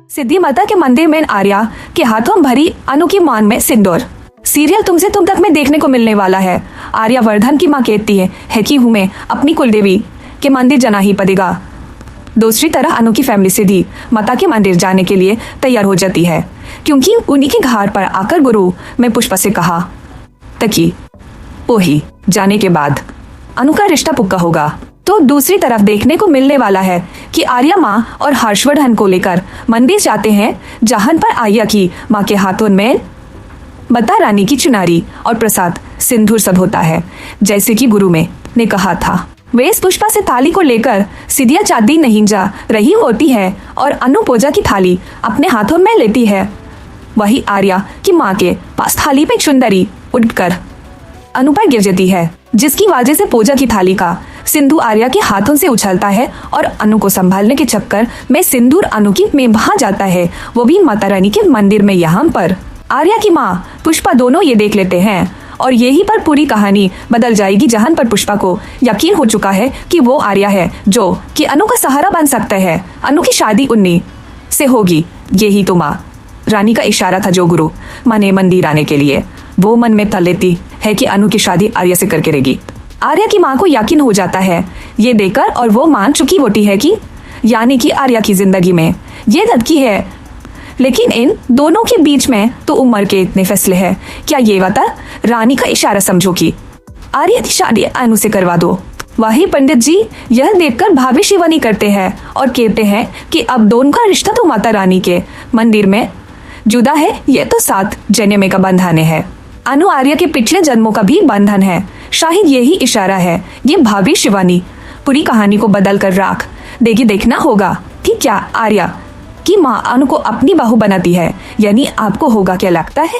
सिद्धि माता के मंदिर में आर्या के हाथों भरी अनु की मांग में सिंदूर। सीरियल तुमसे तुम तक में देखने को मिलने वाला है। आर्या वर्धन की मां कहती है कि हूँ मैं अपनी कुलदेवी के मंदिर जाना ही पड़ेगा। दूसरी तरफ अनु की फैमिली सिद्धि माता के मंदिर जाने के लिए तैयार हो जाती है, क्योंकि उन्हीं के घर पर आकर गुरु में पुष्पा से कहा तकी वही जाने के बाद अनु का रिश्ता पक्का होगा। तो दूसरी तरफ देखने को मिलने वाला है कि आर्या माँ और हर्षवर्धन को लेकर मंदिर जाते हैं, जहां पर आर्या की माँ के हाथों में माता रानी की चुनारी और प्रसाद सिंदूर सब होता है, जैसे कि गुरु में ने कहा था। वेश पुष्पा से थाली को लेकर सिद्धिया चांदी नहीं जा रही होती है और अनु पूजा की थाली अपने हाथों में लेती है। वही आर्या की माँ के पास थाली पे चुंदरी उठकर अनु पर गिर जाती है, जिसकी वजह से पूजा की थाली का सिंदूर आर्या के हाथों से उछलता है और अनु को संभालने के चक्कर में सिंदूर अनु की में बहा जाता है, वो भी माता रानी के मंदिर में। यहाँ पर आर्या की माँ पुष्पा दोनों ये देख लेते हैं और यही पर पूरी कहानी बदल जाएगी, जहां पर पुष्पा को यकीन हो चुका है कि वो आर्या है जो कि अनु का सहारा बन सकता है। अनु की शादी उन्नी से होगी, यही तो माँ रानी का इशारा था जो गुरु माने मंदिर आने के लिए। वो मन में तल लेती है कि अनु की शादी आर्या से करके रहेगी। आर्या की माँ को यकीन हो जाता है ये देखकर और वो मान चुकी होती है कि यानी कि आर्या की जिंदगी में ये लड़की है, लेकिन इन दोनों के बीच में तो उम्र के इतने फैसले हैं। क्या ये बता रानी का इशारा समझो कि आर्या की शादी अनु से करवा दो। वही पंडित जी यह देखकर भविष्यवाणी करते हैं और कहते हैं कि अब दोनों का रिश्ता तो माता रानी के मंदिर में जुदा है, ये तो 7 जन्म का बंधन है। अनु आर्या के पिछले जन्मों का भी बंधन है, शायद यही इशारा है। ये भविष्यवाणी पूरी कहानी को बदल कर रख देगी। देखना होगा कि क्या आर्या की माँ अनु को अपनी बहू बनाती है, यानी आपको होगा क्या लगता है।